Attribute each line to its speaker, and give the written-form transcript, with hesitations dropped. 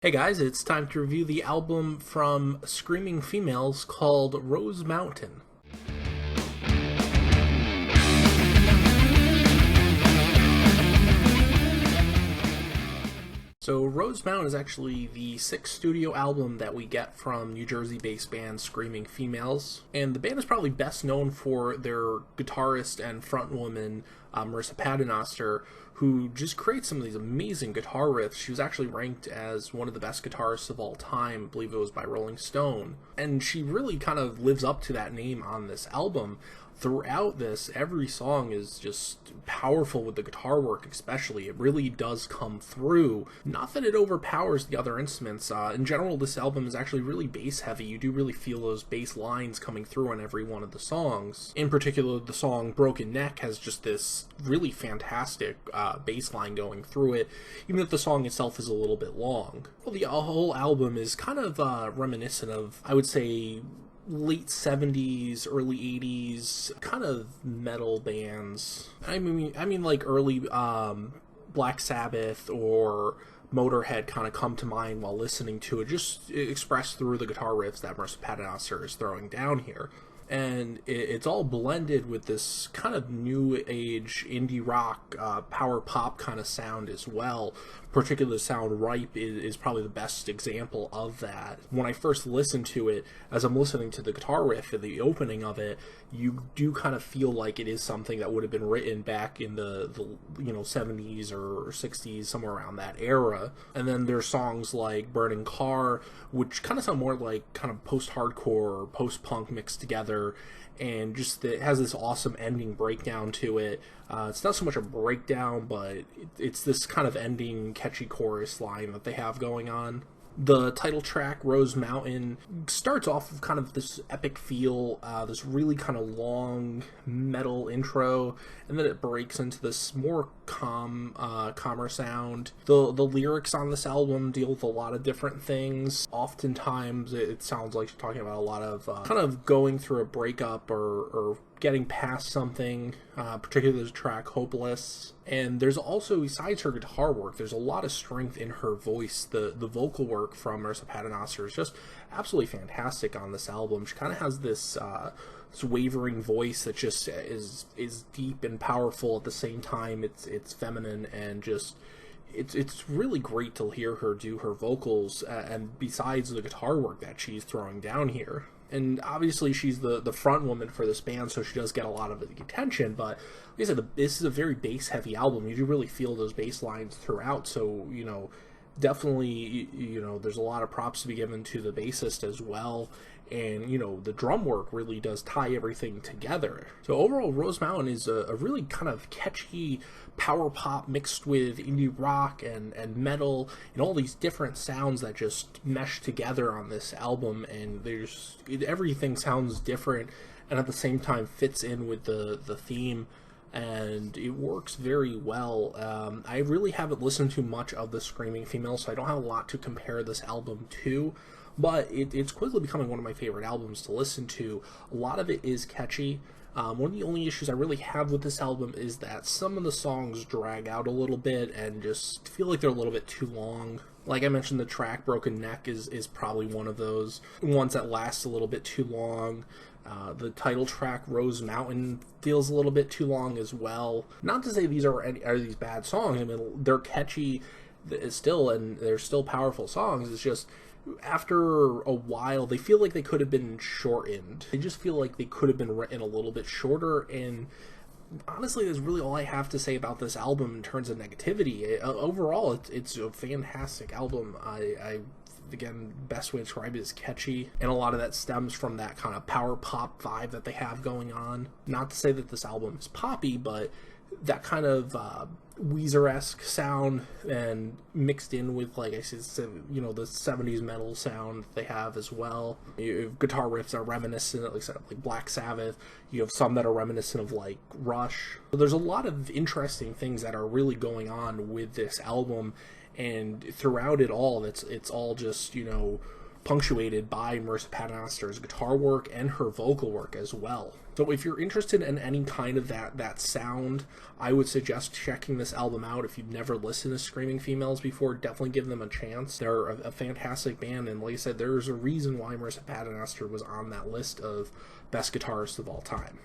Speaker 1: Hey guys, it's time to review the album from Screaming Females called Rose Mountain. So, Rose Mountain is actually the sixth studio album that we get from New Jersey based band Screaming Females. And the band is probably best known for their guitarist and frontwoman, Marissa Paternoster, who just creates some of these amazing guitar riffs. She was actually ranked as one of the best guitarists of all time, I believe it was by Rolling Stone. And she really kind of lives up to that name on this album. Throughout this, every song is just powerful with the guitar work, especially. It really does come through. Not that it overpowers the other instruments. In general, this album is actually really bass heavy. You do really feel those bass lines coming through on every one of the songs. In particular, the song Broken Neck has just this really fantastic bass line going through it, even if the song itself is a little bit long. Well, the whole album is kind of reminiscent of, I would say, late 70s, early 80s kind of metal bands. I mean like early Black Sabbath or Motorhead kind of come to mind while listening to it, just expressed through the guitar riffs that Marissa Paternoster is throwing down here. And it's all blended with this kind of new age indie rock, power pop kind of sound as well. Particularly the sound Ripe is probably the best example of that. When I first listened to it, as I'm listening to the guitar riff at the opening of it, you do kind of feel like it is something that would have been written back in the 70s or 60s, somewhere around that era. And then there's songs like Burning Car, which kind of sound more like kind of post-hardcore or post-punk mixed together, and just it has this awesome ending breakdown to it. It's not so much a breakdown, but it's this kind of ending catchy chorus line that they have going on. The title track, Rose Mountain, starts off with kind of this epic feel, this really kind of long metal intro, and then it breaks into this more calmer sound. The lyrics on this album deal with a lot of different things. Oftentimes, it sounds like you're talking about a lot of kind of going through a breakup or getting past something, particularly the track Hopeless. And there's also, besides her guitar work, there's a lot of strength in her voice. The vocal work from Marissa Paternoster is just absolutely fantastic on this album. She kind of has this wavering voice that just is deep and powerful at the same time. It's feminine and just it's really great to hear her do her vocals, and besides the guitar work that she's throwing down here. And obviously she's the front woman for this band, so she does get a lot of the attention, but like I said, this is a very bass heavy album. You do really feel those bass lines throughout, so definitely there's a lot of props to be given to the bassist as well. And the drum work really does tie everything together. So overall, Rose Mountain is a really kind of catchy power pop mixed with indie rock and metal and all these different sounds that just mesh together on this album. And everything sounds different and at the same time fits in with the theme, and it works very well. I really haven't listened to much of the Screaming Females, so I don't have a lot to compare this album to, but it's quickly becoming one of my favorite albums to listen to. A lot of it is catchy. One of the only issues I really have with this album is that some of the songs drag out a little bit and just feel like they're a little bit too long. Like I mentioned, the track Broken Neck is probably one of those ones that lasts a little bit too long. The title track, Rose Mountain, feels a little bit too long as well. Not to say these are these bad songs. I mean, they're catchy still, and they're still powerful songs. It's just, after a while, they feel like they could have been shortened. They just feel like they could have been written a little bit shorter, and honestly, that's really all I have to say about this album in terms of negativity. Overall, it's a fantastic album. Again, best way to describe it is catchy, and a lot of that stems from that kind of power pop vibe that they have going on. Not to say that this album is poppy, but that kind of Weezer-esque sound, and mixed in with, like I said, the 70s metal sound they have as well. You have guitar riffs that are reminiscent, like I said, like Black Sabbath. You have some that are reminiscent of like Rush. So there's a lot of interesting things that are really going on with this album, and throughout it all, it's all just punctuated by Marissa Paternoster's guitar work and her vocal work as well. So if you're interested in any kind of that sound, I would suggest checking this album out. If you've never listened to Screaming Females before, definitely give them a chance. They're a fantastic band, and like I said, there's a reason why Marissa Paternoster was on that list of best guitarists of all time.